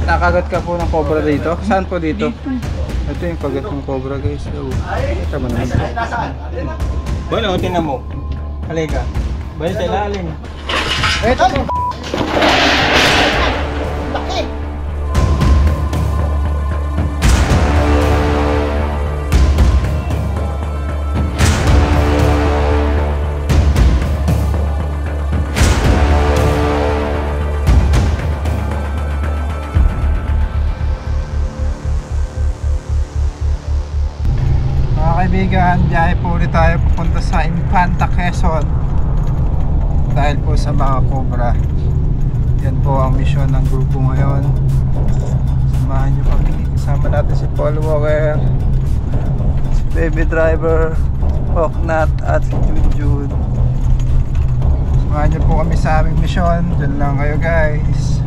Nakagat ka po ng cobra dito? Saan po dito? Ito yung kagat ng cobra guys. Ito ba naman po? Bueno, tingnan mo. Halika. Balik sa ilalim. Ito po! Kaibigan, biyahe po ulit tayo pupunta sa Infanta, Quezon dahil po sa mga cobra. Yan po ang misyon ng grupo ngayon. Samahan nyo kami. Kasama natin si Paul Walker, si Baby Driver, Oknat at si Junjun. Samahan nyo po kami sa aming misyon. Diyan lang kayo guys.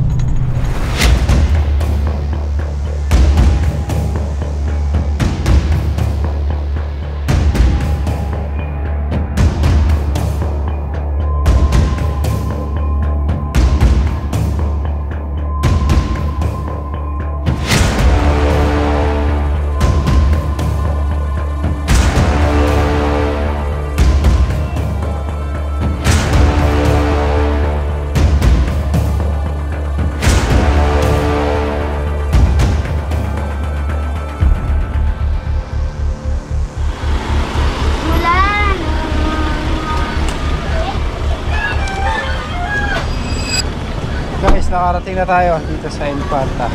Guys, nakarating na tayo dito sa Infanta.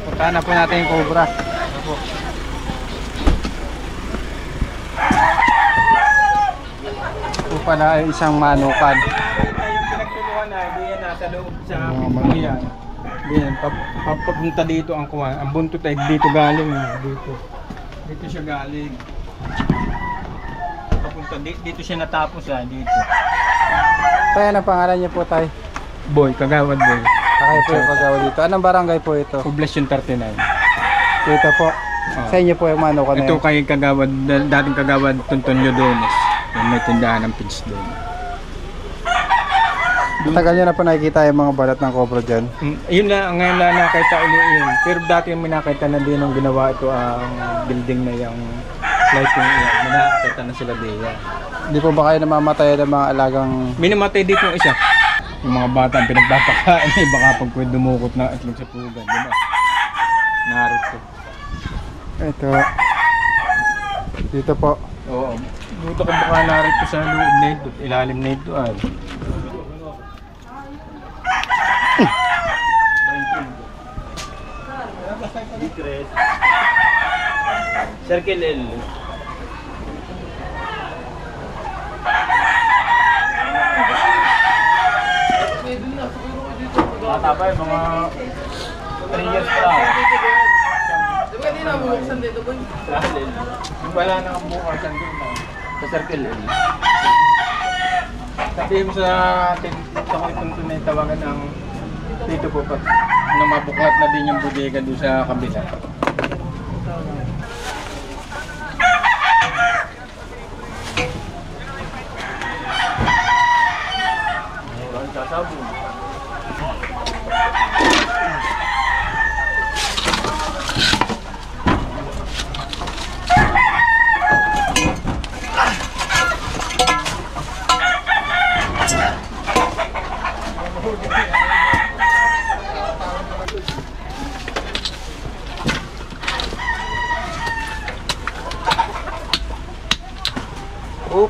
Puntahan na po natin yung cobra. Ito pala ay isang manukan. Yung pinagtulungan na, hindi yan nasa loob sa yan. Yan, papunta dito ang kuha. Ang buntot ay dito galing. Dito. Dito siya galing. Papunta dito siya natapos dito. Tayo na pangalan niyo po tayo. Boy, Kagawad Boy. Kayo po yung kagawa dito. Anong barangay po ito? Poblasyon 39. Dito po. Sa inyo po yung manukan na Ito yun. kay Kagawad, dating Kagawad Tontonio Dones. Yung may tindahan ng pigs doon. Tagal nyo na po nakikita yung mga balat ng cobra dyan. Yun lang, ngayon lang nakita ulit yun. Pero dati yung minakita na din nung ginawa ito ang building na yung lighting yan. Minakita na sila din yan. Hindi po ba kayo namamatay ng mga alagang... Minamatay dito yung isa. Yung mga bata ang pinagpapakain eh, baka pag pwede dumukot na itlog sa pugan, di ba? Narito. Ito. Dito po. Oo. Dito ko baka narito sa loob na ito, ilalim na ito ay. Circle L. Bata pa yung mga 3 years pa lang. Diba hindi na bubuksan dito boy? Wala na kang bukasan doon sa Circle L. Sabihin mo sa itong na tawagan ng dito po pa na mabuklat na din yung bodega doon sa kabila. Sasabog. Oop.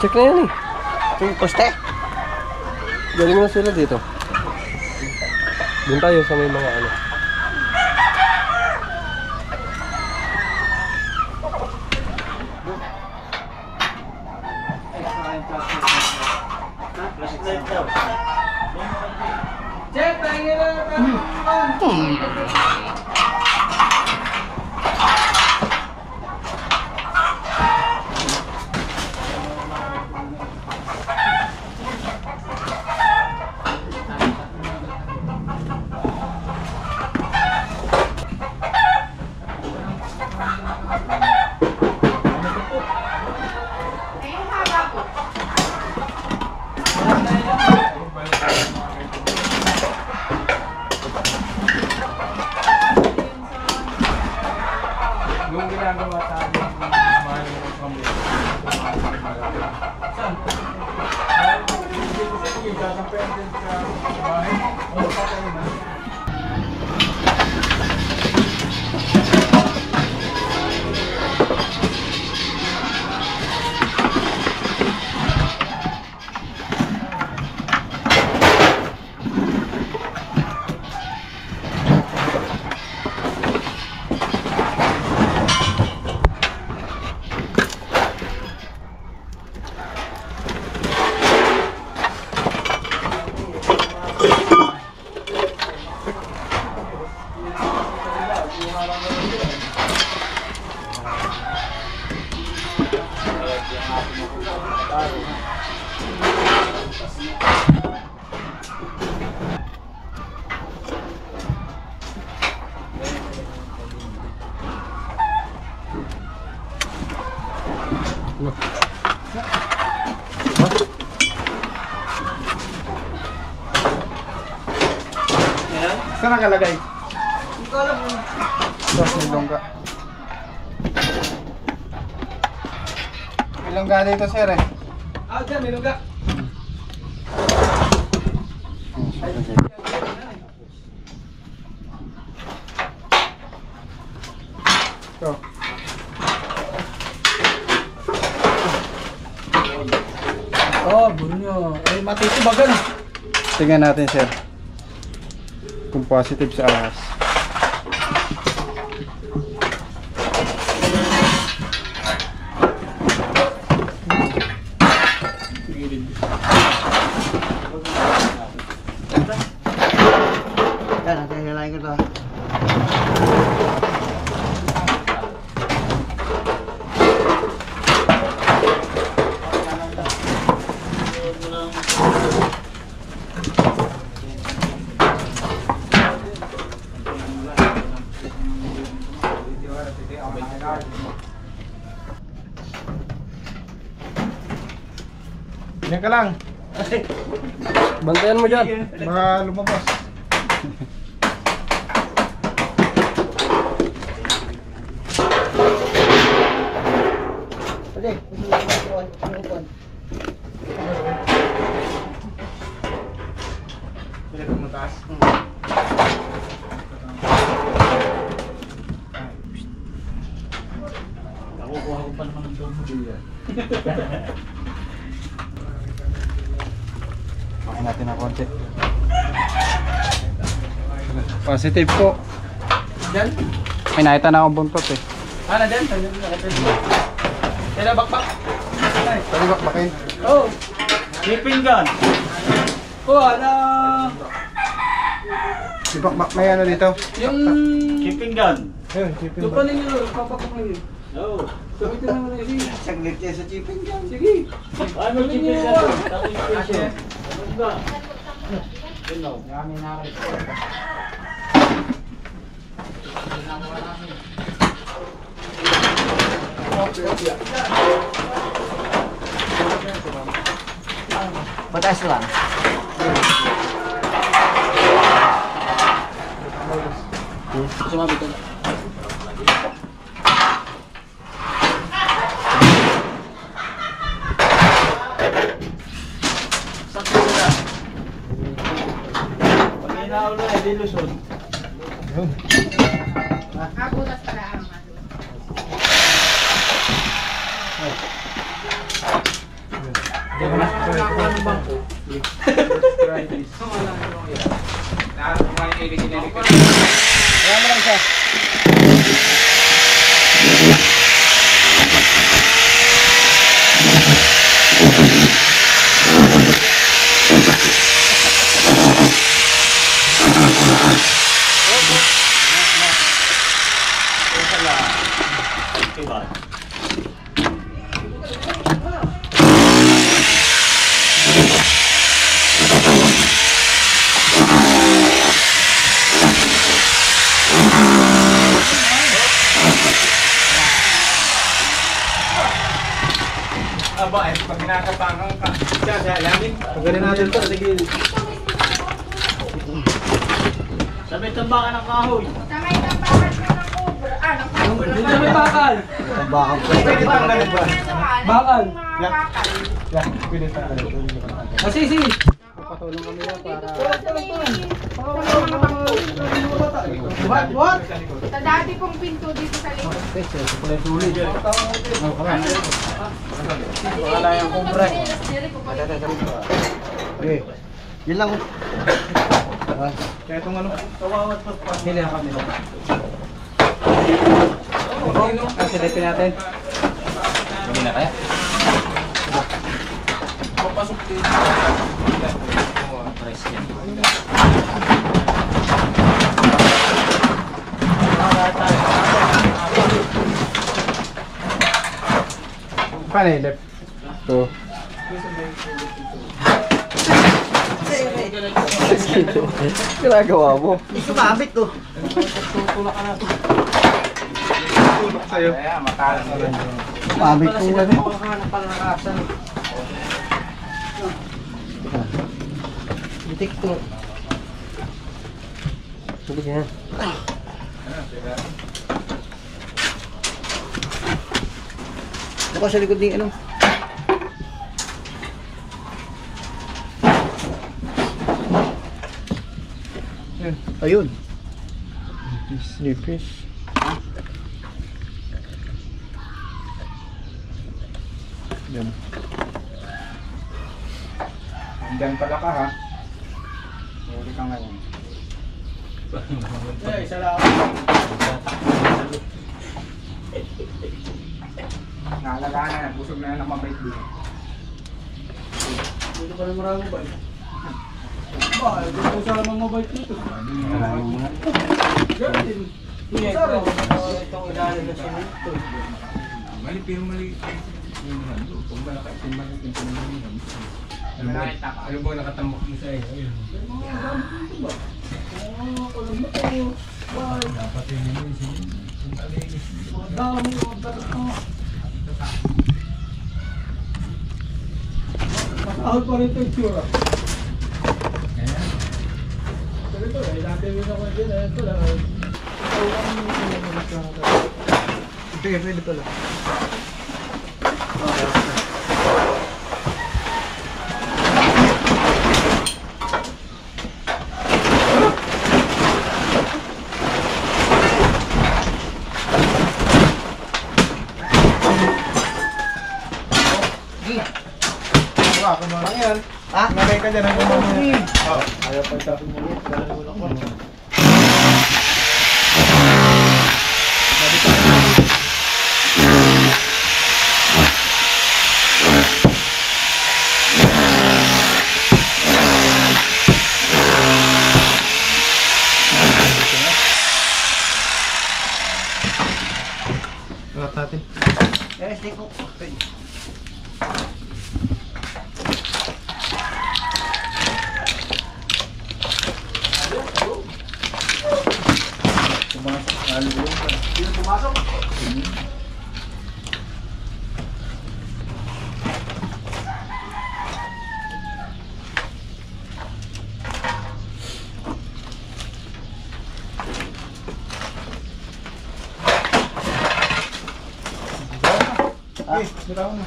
check na yan eh. Ito yung poste. Galing mo na sila dito. Doon tayo sa may mga ano. Check, tingin na. Yung ginagawa tayo ng mahal ng pamilya. Saan? Sige, sasampayan din sa bahay. O, patay na. Saan nakalagay? Hindi ko alam yun. Ito, may longga. May longga dito, sir eh. Ah, dyan, may luga. Ito. Oh, bunyo. Ay, matitibagan. Tingnan natin, sir. Kung positive sa ahas. Yan ka lang. Bantayan mo dyan. Baka lumabas. Nakukuha ko pa naman ng turbo yan. Pakin natin ng konti. Positive po. Dyan? May nakita na akong buntot eh. Ah, na dyan? Kaya bakbak? Pwede bakbakin. Oh, shipping gun. Oh, ano? Di bakbak may ano dito? Yung... Shipping gun. Ayun, sipin Yung ba? panin nyo, papakok na yun. Oo. Gamitin naman na yun. Saglit yan sa shipping gun. Sige. Ano shipping gun? Tapos special. Ano ba? Yun o. Mataas lang. Sumabit ka na. Sakto na. Pag inaulo na, di lusod. Yun. Kabutas pala ang ano. Nakakuha ng bangko. Try this. Kaya mo lang siya. Aba, pag kinakapangang ka, siya, alamin. Pagaling natin ito. Sige. Sa may tambakan ng kahoy. Sa may tambakan ko ng kubra. Ng kubra. Sa may bakal. Bakal. Pwede pa ba? Bakal. Bakal. Yeah, pwede pa. Asisi. Patulong kami yan para... What? Sa dati pong pinto dito sa likod. Wala yung kubra. Okay. Yun lang. Kaya itong ano, Hili na kami. Silipin natin. Hindi na kaya? papasok din. Price niya. Paano yung left? Ito. Ginagawa mo. Sumabit to. Tulok sa'yo. Matalas na rin. Mabit kong ano. Bitik to. Tubig yan. Baka sa likod ng ano. Ayun. Nipis. Yan. Diyan pala ka ha. Huli ka ngayon. Eh, salamat. Naalagaan na, busog na yan ang mabait din. Dito pa rin marami ba? Ba, ito po sa mga mabait dito. Ganun. Saro. Itong ilalim na siya nito. Mali, pero mali. Kung ba nakatimbang yung pinagmalihan. Ano ba nakatambak mo sa iyo? Ayun. Dapat yun yung sinalinis. Dami yung batas mo. Matahol pa rin ito yung tsura. Ayan. Ito, dati rin ako din. Ito lang. Sige, pwede pala. Ako mo lang yan. Ha? Nagay ka dyan. Ako mo yan. Ayaw pa ito. Lahat natin. Eh, stick ko. Bitaw na.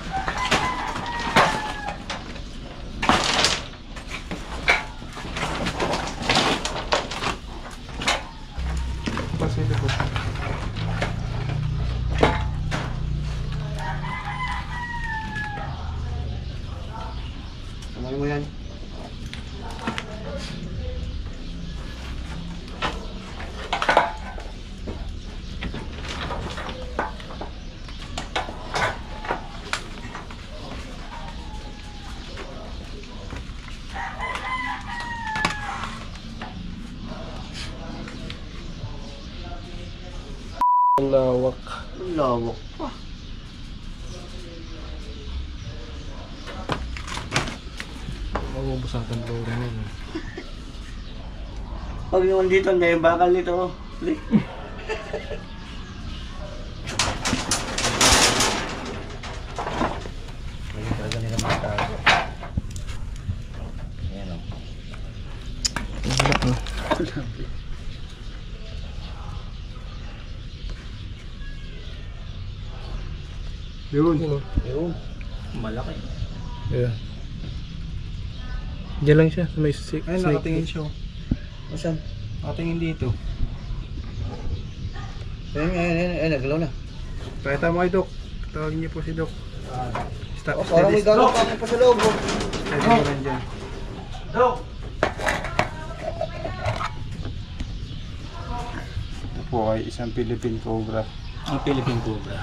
Pasito po. Ang lawak. Lawak pa. Mabubos natin loro nun. Pag yung dito, hindi yung bakal nito. Ayun talaga nila magtago. Ayan o. Yun. Ayun. Malaki. Yeah. Diyan lang siya sa may Ay, nakatingin siya. Saan? Nakatingin dito. Ayun, nagalaw na. Pakita mo kay Doc. Tawagin niyo po si Doc. Stop. Oh, parang may galaw pa pa sa loob. Steady mo lang dyan. Ito po ay isang Philippine Cobra. Ang Philippine Cobra.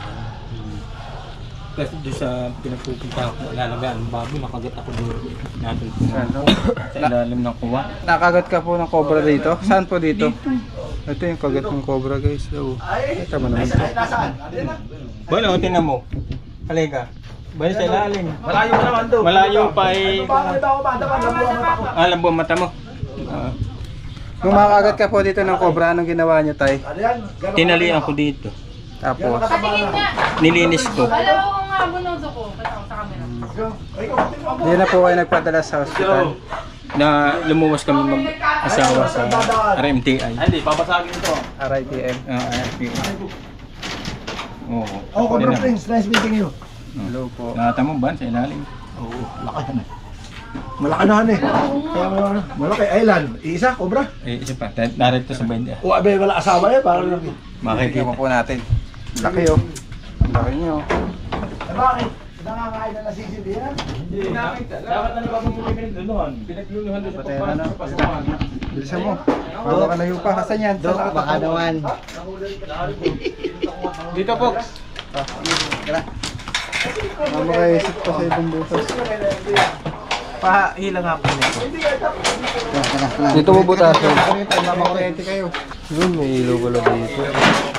Kasi doon sa pinagpupunta ko, lalagaan ng baboy, nakagat ako doon. Natin po Saan to? sa ilalim ng kuwa. Nakagat ka po ng cobra dito? Saan po dito? Ito yung kagat ng cobra guys. So, ito mo naman. Bueno, tinan mo. Halika. Bueno, sa ilalim. Malayo pa naman doon. Malayo pa eh. Alam mo ang mata mo. Kung makakagat ka po dito ng cobra, anong ginawa niyo, tay? Tinalian ko dito. Tapos, Patingin nga. Nilinis ko. Alam ko nga, bunoso ko. Basta ako sa camera. hindi na po kayo nagpadala sa hospital. Na lumuwas kami mag-asawa sa RMTI. Hindi, papasagin ito. RITM. RMTI. Oo. Oh, Cobra Prince, nice meeting you. Hello po. Nakata mo ba sa ilalim? Oo, laki na. Malaki na eh. Kaya malaki. Island. Isa, Cobra. Eh, isa pa. Narito sa banda. O, abe, wala asawa eh. Parang lang. Makikita Makikita. po natin. Laki oh. Laki niyo. Bakit? Nakakain na nasisindi yan? Dapat na nababumuli doon. Pinagluluhan doon sa Patera na. pasukan. Bilisan mo. Baka layo pa. Kasan yan? Dok, baka naman. Dito po. Makaisip pa sa ibang butas. Pahila nga po nito. Dito mo butasan. Mamakuryente kayo. Yun, may ilaw pala dito.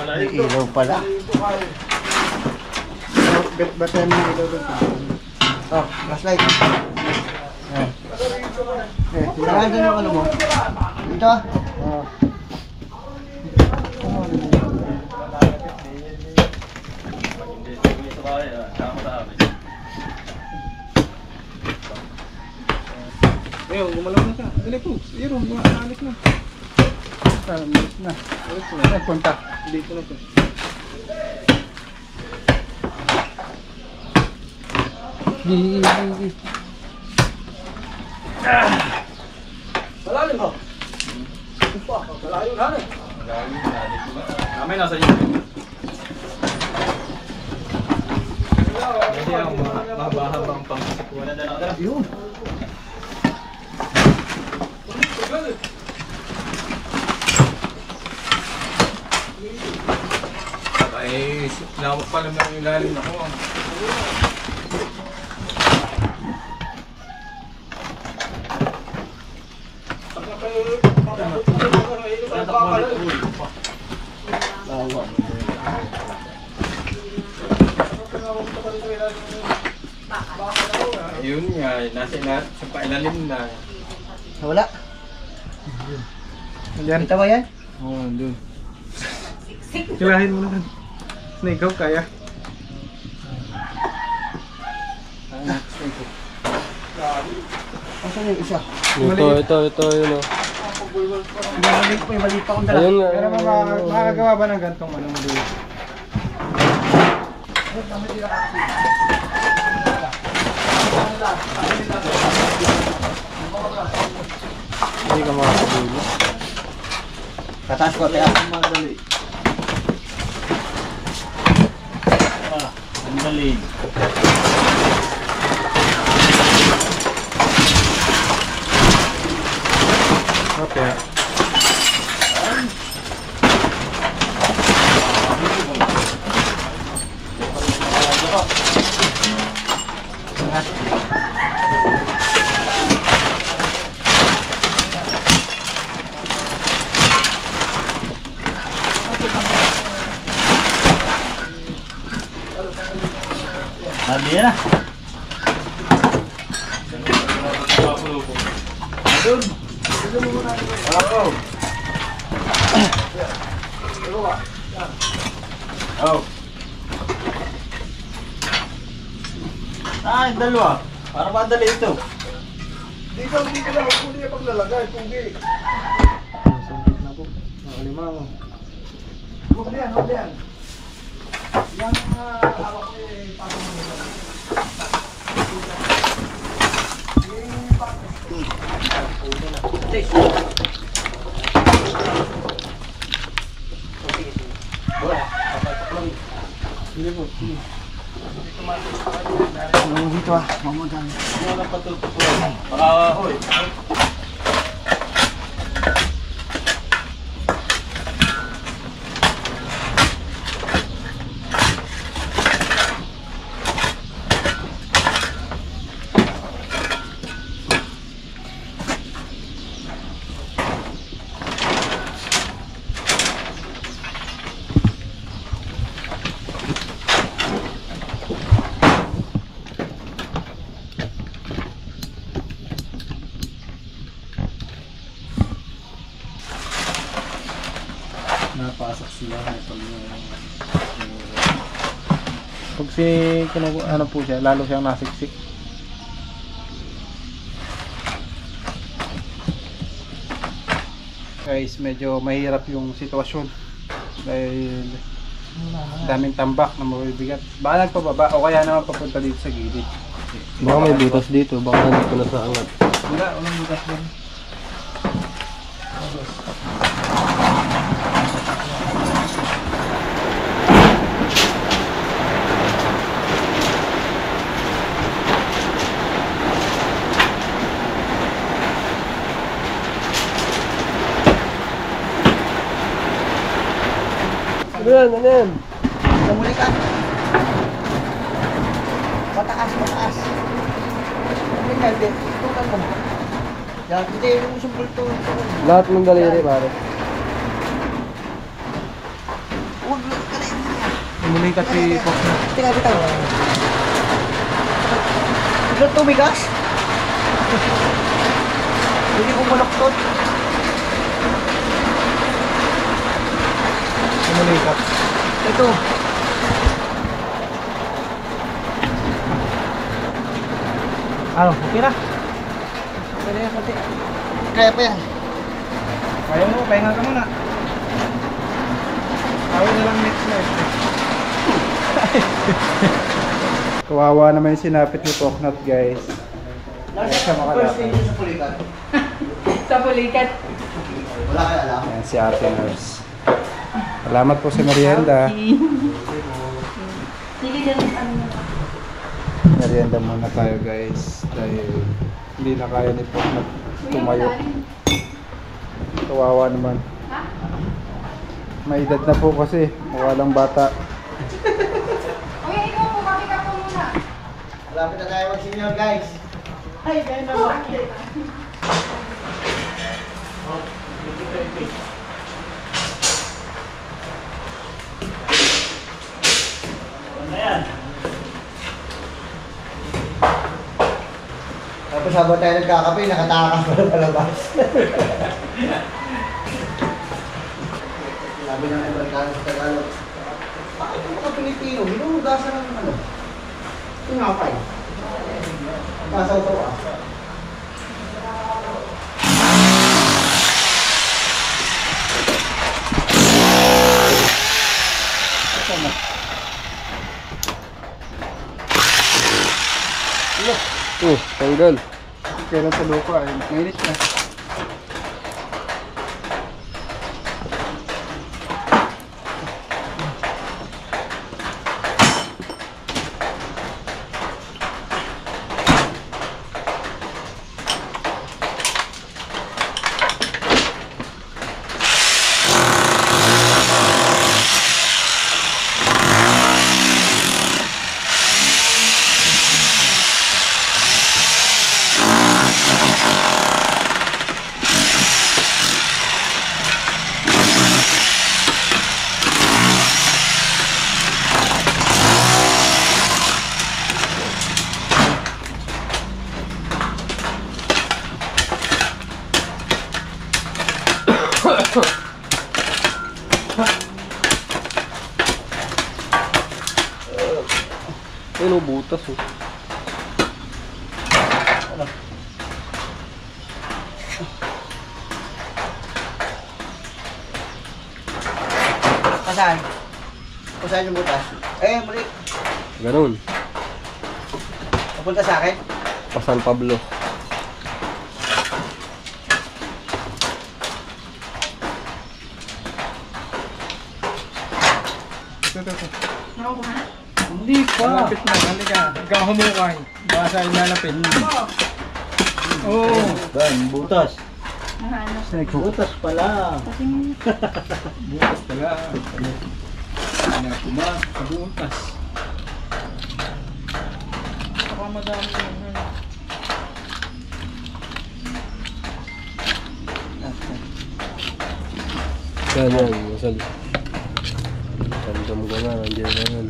May ilaw pala. Ba't yan yung ito doon? Oh, flashlight. Saan din yung ano mo? Dito ah. Ayun, gumalaw na ka. Dali po. Zero, alis na. Alis na. Alis na. Ay, punta. Dito na po. Malalim mo. Malalim na eh. Kami nasa inyo. Hindi ang mabahabang pangkasikuan. Yun. Ay, lawak pa naman ang ilalim ako. Ayun nga, sa pailalim na. Wala. Ayan. Kita ba yan? Oo, doon. Kilahin mo naman. Snake out kaya. Asan yung isa? Ito, yun o. May maliit pa akong dala. Ayun nga. Pero makakagawa ba ng gantong ano mo dito? Hindi ka makakabulo. Kataas ko, kaya. Ang galing. Okay. Hindi na. Doon. Oh. Ah, yung dalawa. Para madali ito. Dito lang ako niya paglalagay, pugi. Sundit na po. Nakalimango. Huwag yan. Yan hawak ko pasok mo na. Hindi po. Dito mamudan. Wala pa ito. Para, hoy. Napasok sila Pag ano po siya, lalo siyang nasiksik. Guys, medyo mahirap yung sitwasyon dahil daming tambak na mabibigat. Baka nagpababa o kaya naman papunta dito sa gilid. Baka may butas dito, baka nandito na sa angat. Walang butas doon. Ano yan? Namuli ka. Mataas. Hindi. Tukan mo. Yan, hindi yung sumbol to. Lahat ng daliri, pare. Huwag ka na yun. Umulikat si Fox na. Tingnan. Ito tumigas? Hindi ko maloktot. Umulikat. Ito. Ano, okay na? Kaya yan, pati. Kaya pa yan. Kaya mo, pahinga ka muna. Awin na lang next na. Kawawa naman yung sinapit ni Poknot, guys. Nasa first station sa Pulikan. Sa Pulikat. Wala kaya alam. Ayan si Ate Nurse. Salamat po sa merienda. Sige, ganun ano. Merienda muna tayo, guys. Dahil hindi na kaya ni Poknot tumayo. Kawawa naman. May edad na po kasi. Mukha lang bata. Uy, ikaw po, kami ka po muna. Malapit na tayo mag-senior, guys. Ay, ganun naman. Tapos habang tayo nagkakape, nakatakas pa na palabas. Sabi ng Amerikano sa Tagalog, bakit yung mga Pilipino, hinuhugasan ng ano? Tinapay. Kasaw-saw ah. Tanggal. Kailan sa lupa ay mainit na. Ayun, oh, butas oh. Saan? Kung saan yung butas? Eh, muli. Ganun. Papunta sa akin? Pa San Pablo. Ito. Hindi Malapit na, halika. Ikaw humukay. Baka sa ilalapit. Oo. Ban, butas. Ano? Butas pala. Patingin. Bukas pala. Ano, butas. Baka madami naman. Yan, masal. Tandam ko na, nandiyan na yan.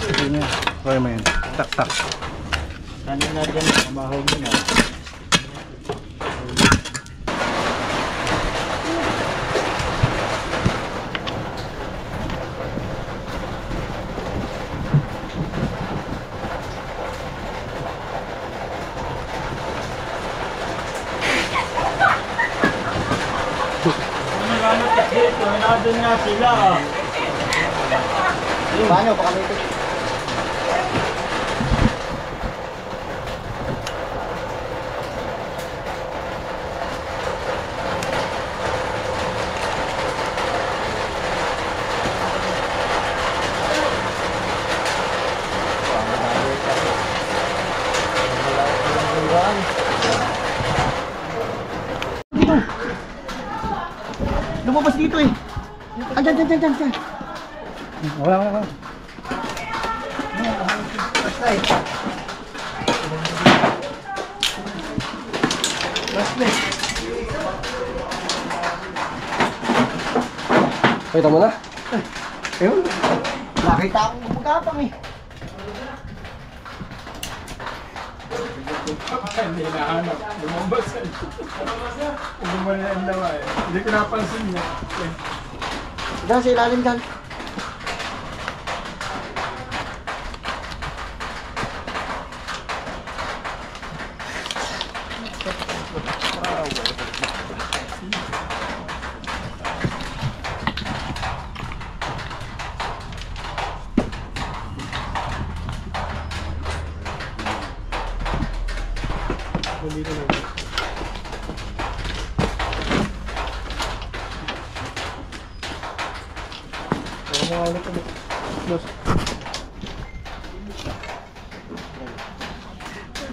Ito niya. Okay mo yan. Tak. Ano na dyan? Mabahaw mo na. Nandun nga sila. Paano? Baka may ito. Lumabas dito eh. Ah, dyan. Wala. Basta eh. Kita mo na? Ayun. Nakita akong gumagapang eh. Hindi nahanap. Lumabas ay. Lumabas ang dawa eh. Hindi ko napansin niya. Diyan sa ilalim dyan.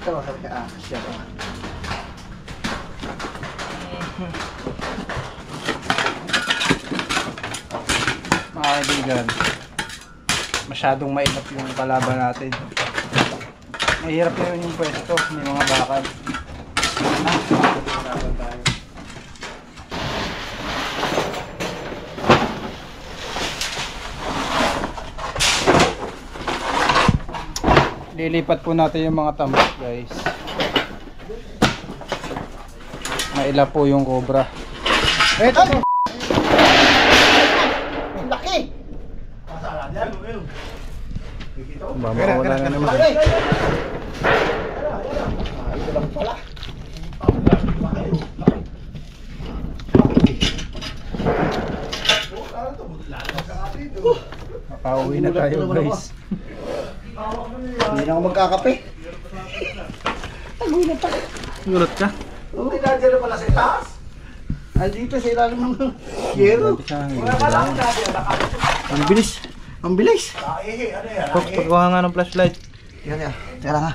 Ito, siya ba? Mga kaibigan, masyadong mainap yung kalaban natin. Mahirap na yun yung pwesto, may mga bakal. Kalaban tayo. Lilipat po natin yung mga tambak, guys. Maila po yung cobra. Eto! Laki! Mamawala na naman. Laki! Ito lang pala. Pauwi na tayo, guys. Hindi na ako magkakape. Ngulot ka? Hindi na dyan pala sa taas. Andito sa ilalim ng yero. Ang bilis. Ang bilis. Pagkuha nga ng flashlight. Yan. Tara nga.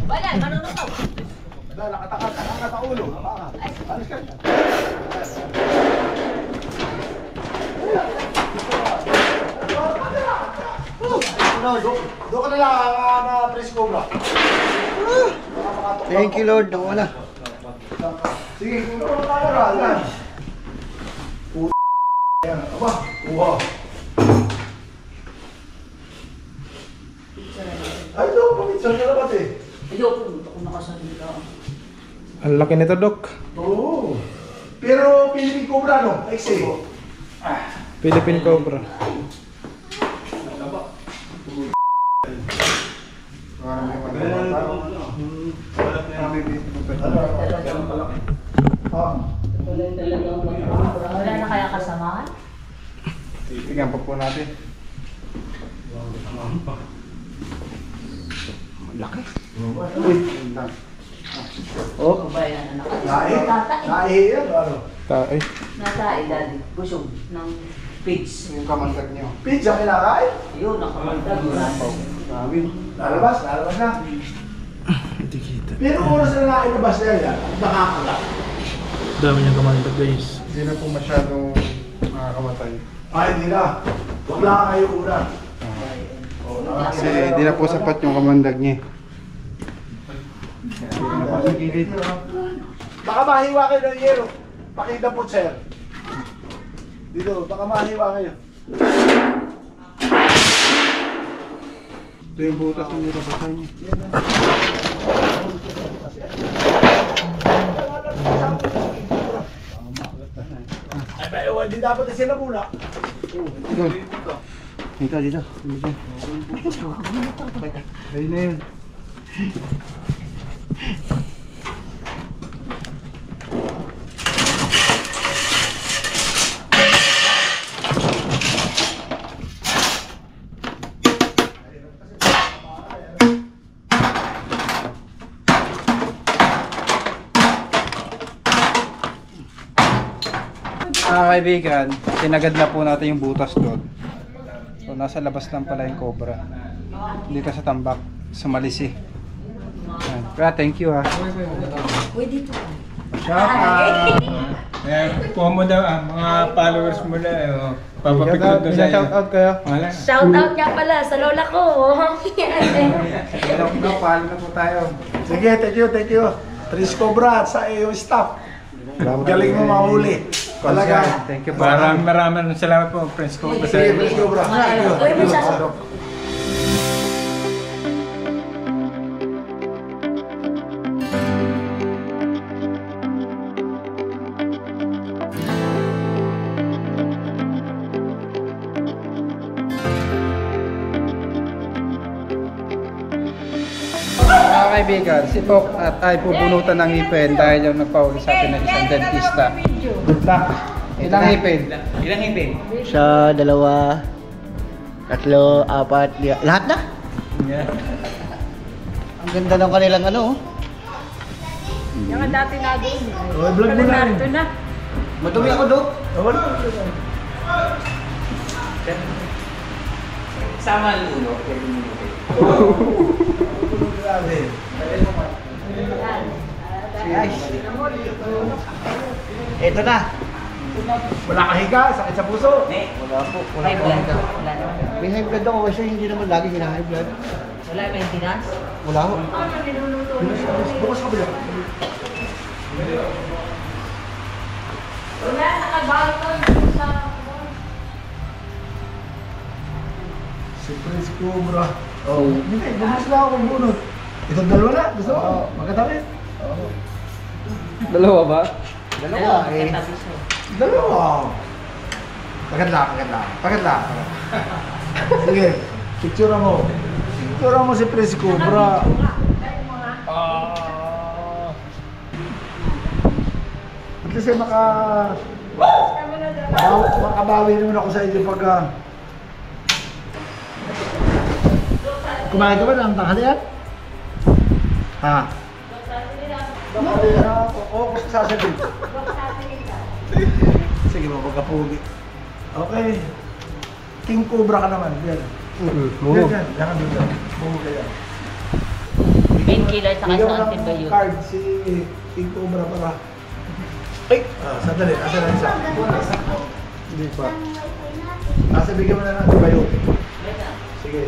Wala, marunong ka. Nakataulo. Alis ka. Doon ka na lang, press cobra. Thank you Lord, nawala. Sige, doon ka na lang. Aba, wow. Ang laki nito, Dok. Oo. Pero Philippine Cobra, no? XA. Philippine Cobra. Wala na kaya kasamahan? Tingnan pa po natin. Laki. Oh, babae na anak. Naihi yan, ano? Tae. Natae, daddy. Busog ng pigs. Yung kamandag niyo. Pizza kinakain? Yun, nakamandag. Lalabas na. Hindi kita. Pero oras na nailabas na yan, nakakalat. Dami niyang kamandag guys. Hindi na po masyadong makakamatay. Ay, hindi na. Huwag lang kayo una. Kasi hindi na po sapat yung kamandag niya. Hindi na po sa gilid. Baka mahiwa kayo ng yero. Pakita po, sir. Dito, baka mahiwa kayo. Ito yung butas na nirapasan niya. Ay, ba, hindi dapat na sila muna. Dito, dito. Ayun na yun. Kaibigan, sinagad na po natin yung butas doon. So nasa labas lang pala yung cobra. Dito sa tambak, sa Malisi. Yan. Kaya thank you ha. Pwede ito. Shout out! Kuha mo daw mga followers mo na. Papapicture doon sa'yo. Shout out kayo. Wala. Shout out nga pala sa lola ko. Hello na, palo na po tayo. Sige, thank you. Tris Cobra at sa iyong staff. Galing mo mahuli. Talaga. Thank you po. Maraming salamat po, Prince ko. Sige, Tris Cobra. Thank you. Uy, may sasagot. Mga kaibigan, si Pok at ay pubunutan ng ngipin dahil yung nagpahuli sa atin ng isang dentista. Good luck. Ilang ngipin? Siya, dalawa, tatlo, apat, lahat na? Yeah. Ang ganda ng kanilang ano. Yung dati na doon. Oh, vlog mo na. Ito na. Madumi ako, Dok. Ito na. Wala kang higa, sakit sa puso. Wala po. Wala High po. blood. Wala naman. May high blood ako kasi hindi naman lagi hina-high blood. Wala maintenance. Wala ko. Bukas ka ba yan? Wala, nakabalkon sa... Si Prince Cobra. Oh. Hindi, bukas lang ako bunot. Itong dalawa na, gusto mo? Magkatabi? Dalawa ba? Dalawa eh. Dalawa. Pagkat lang. Sige, picture mo. Picture mo si Prince Cobra. At least ay makabawi naman ako sa inyo pag kumain ka ba ng tanghalian? Ha? Oo, kung sasabihin. Sige mo, pagkapugi. Okay. King Cobra ka naman. Yan. Yan. Yan ka doon. Buho ka yan. Painkiller sa Bigyan mo kasang ng antibiotic. card si King Cobra para. Ay! Sandali. Asa na isa? Hindi pa. Bigyan mo na ng antibiotic. Sige.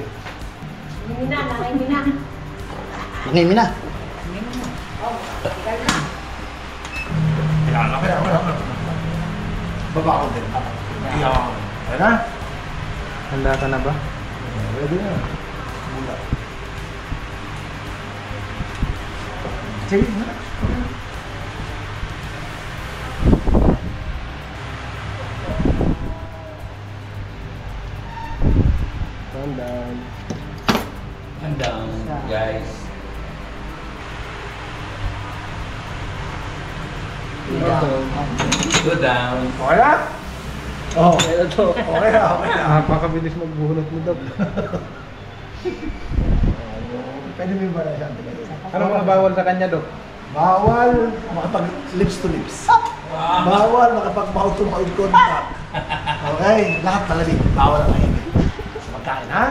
Ngayon na. Kailangan. Baba ko din. Iyan. Ayan na. Handa ka na ba? Ready na. Mula. Sige na. Pandan. And down, guys. Go down. Okay na? Oo. Okay na to. Okay na, okay na. Napakabilis magbuhunot mo daw. Pwede mo yung ba na siya? Ano mga bawal sa kanya, Dok? Bawal makapag lips to lips. Bawal makapag mouth to mouth contact. Okay, lahat malamig. Bawal ang mainit. Sa pagkain, ha?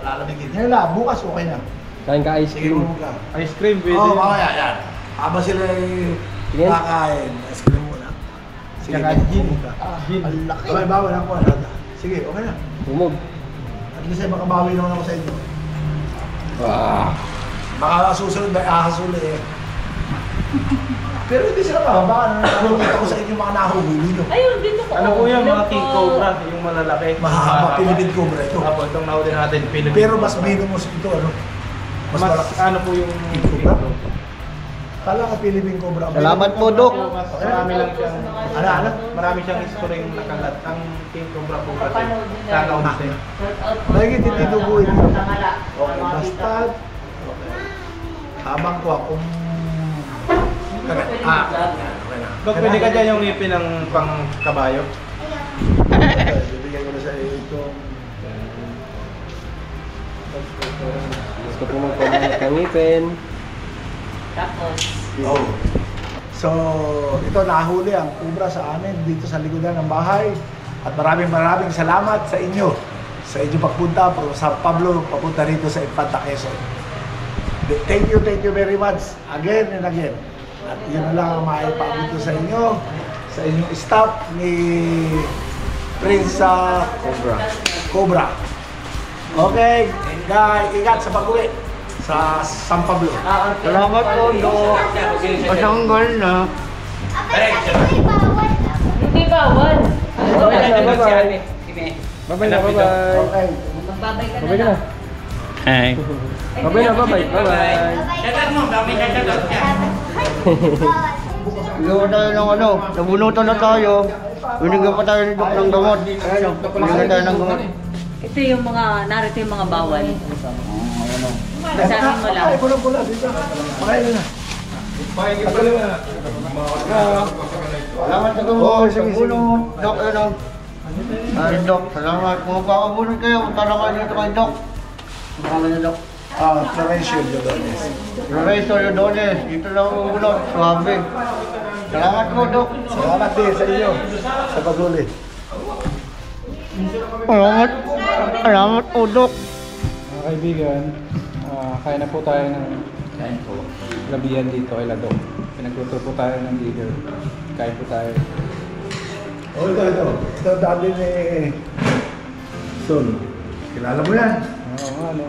Malalamigin. Yan lang, bukas okay na. Kain ka ice Sige cream. mo ka. Ice cream, pwede. Oo, mamaya, yan. Habang sila Sige. kakain, ice cream muna. Sige, Tsaka gin. ka. Gin. Ang laki. Okay, bawal ako. Ano? Sige, okay na. Bumog. At least ay makabawi naman ako sa inyo. Baka susunod na ahasuli eh. Pero hindi sila baka nakakita ko sa inyo mga nahuhuli nyo. Ayun, dito po. Ano po yan, mga king cobra, yung malalaki. Mahaba, Philippine Cobra ito. Apo, itong nahuli natin, Philippine Pero mas Cobra. venomous ito, ano? Mas Mas malaki. ano po yung King Cobra? Kala ka Philippine Cobra. Salamat po, Dok. Mas marami lang siyang, Ano? marami siyang history yung nakalat. Ang king cobra po kasi, tanaw din. Lagi titiduguin mo. Okay, basta. Habang ko akong... Okay na. Dok, pwede ka dyan yung ngipin ng pang kabayo? Bibigyan ko na sa iyo itong... Gusto ko magpamahal ng ngipin. Tapos, Oh. So, ito nahuli ang kubra sa amin dito sa likodan ng bahay. At maraming salamat sa inyo. Sa inyong pagpunta sa Pablo, papunta rito sa Infanta Quezon. Thank you very much again and again. At yun na lang ang maipagod ko sa inyo, sa inyong staff ni Prince Cobra. Okay, guys, ingat sa pag-uwi sa San Pablo. Salamat po, Dok. Pasanggal na. hindi bawal. Bye-bye na, bye-bye. Bye-bye na, bye-bye. Okay. Magbabay ka Bye-bye ka na. Hi. Bye-bye na, bye-bye. Bye-bye. Gawa tayo ng ano, nabunutan na tayo. Binigyan pa tayo ni Dok ng gamot. Binigyan tayo ng gamot. Ito yung mga, narito yung mga bawal. Basahin mo lang. Ay, pula dito. Pakain na. Salamat sa gamot. Oo, sige, sige. Dok, ano? Ay, Dok, salamat. Kung magkakabunod kayo, punta na kayo dito kay Dok. Ang pangalan niyo, Dok? Florencio Dodones. Lorenzo Yodones, dito lang ang bunod. Suwabe. Salamat po, Dok. Salamat din sa inyo sa paguli. Salamat po, Dok. Mga kaibigan, kaya na po tayo ng gabihan dito kay Lado. Pinagluto po tayo ng dinner. Kain po tayo. Oh, ito. Ito dati ni Son. Kilala mo yan? Oo, ano.